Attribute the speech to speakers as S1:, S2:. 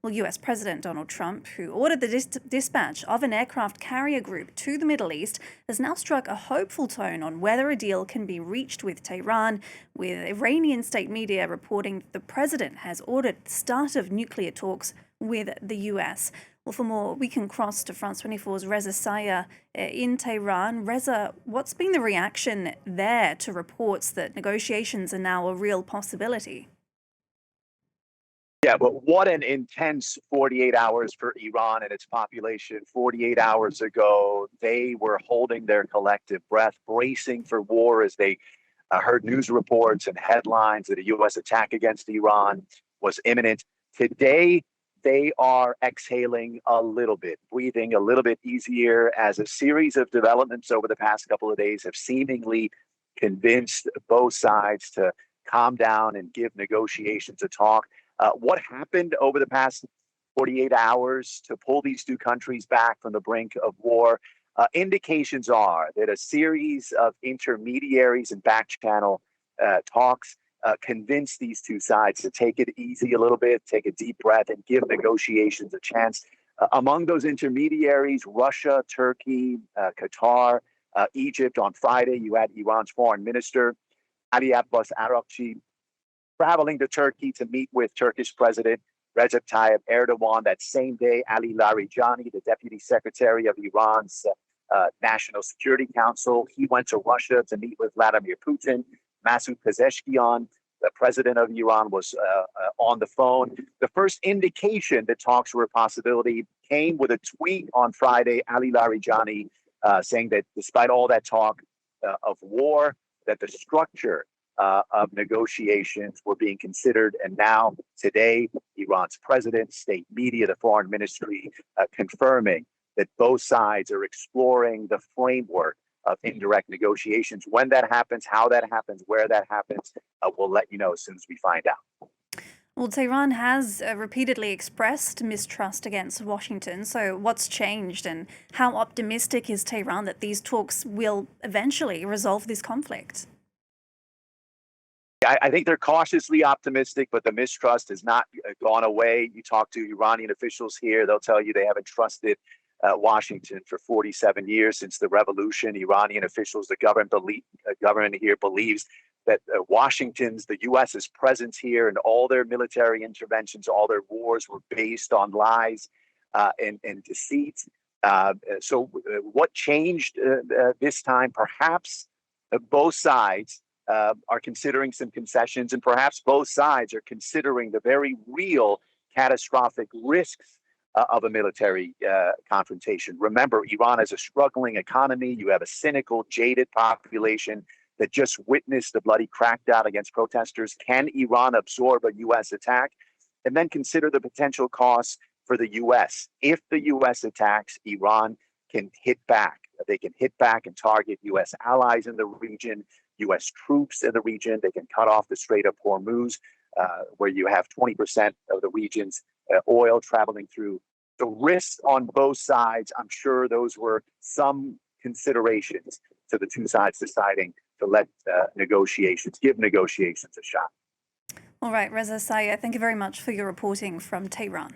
S1: Well, US President Donald Trump, who ordered the dispatch of an aircraft carrier group to the Middle East, has now struck a hopeful tone on whether a deal can be reached with Tehran, with Iranian state media reporting that the president has ordered the start of nuclear talks with the US. Well, for more, we can cross to France 24's Reza Sayah in Tehran. Reza, what's been the reaction there to reports that negotiations are now a real possibility?
S2: Yeah, but what an intense 48 hours for Iran and its population. 48 hours ago, they were holding their collective breath, bracing for war as they heard news reports and headlines that a U.S. attack against Iran was imminent. Today, they are exhaling a little bit, breathing a little bit easier as a series of developments over the past couple of days have seemingly convinced both sides to calm down and give negotiations a talk. What happened over the past 48 hours to pull these two countries back from the brink of war? Indications are that a series of intermediaries and back channel talks convinced these two sides to take it easy a little bit, take a deep breath, and give negotiations a chance. Among those intermediaries, Russia, Turkey, Qatar, Egypt. On Friday, you had Iran's foreign minister, Abbas Araghchi, traveling to Turkey to meet with Turkish President Recep Tayyip Erdogan. That same day, Ali Larijani, the deputy secretary of Iran's National Security Council, he went to Russia to meet with Vladimir Putin. Masoud Pezeshkian, the president of Iran, was on the phone. The first indication that talks were a possibility came with a tweet on Friday, Ali Larijani saying that despite all that talk of war, that the structure of negotiations were being considered. And now, today, Iran's president, state media, the foreign ministry confirming that both sides are exploring the framework of indirect negotiations. When that happens, how that happens, where that happens, we'll let you know as soon as we find out.
S1: Well, Tehran has repeatedly expressed mistrust against Washington. So what's changed, and how optimistic is Tehran that these talks will eventually resolve this conflict?
S2: I think they're cautiously optimistic, but the mistrust has not gone away. You talk to Iranian officials here, they'll tell you they haven't trusted Washington for 47 years since the revolution. Iranian officials, the government here believes that the U.S.'s presence here and all their military interventions, all their wars were based on lies and deceit. So what changed this time? Perhaps both sides are considering some concessions, and perhaps both sides are considering the very real catastrophic risks of a military confrontation. Remember, Iran has a struggling economy. You have a cynical, jaded population that just witnessed the bloody crackdown against protesters. Can Iran absorb a U.S. attack? And then consider the potential costs for the U.S. If the U.S. attacks, Iran can hit back. They can hit back and target U.S. allies in the region, U.S. troops in the region. They can cut off the Strait of Hormuz, where you have 20% of the region's oil traveling through. The risks on both sides, I'm sure those were some considerations to the two sides deciding to give negotiations a shot.
S1: All right, Reza Sayah, thank you very much for your reporting from Tehran.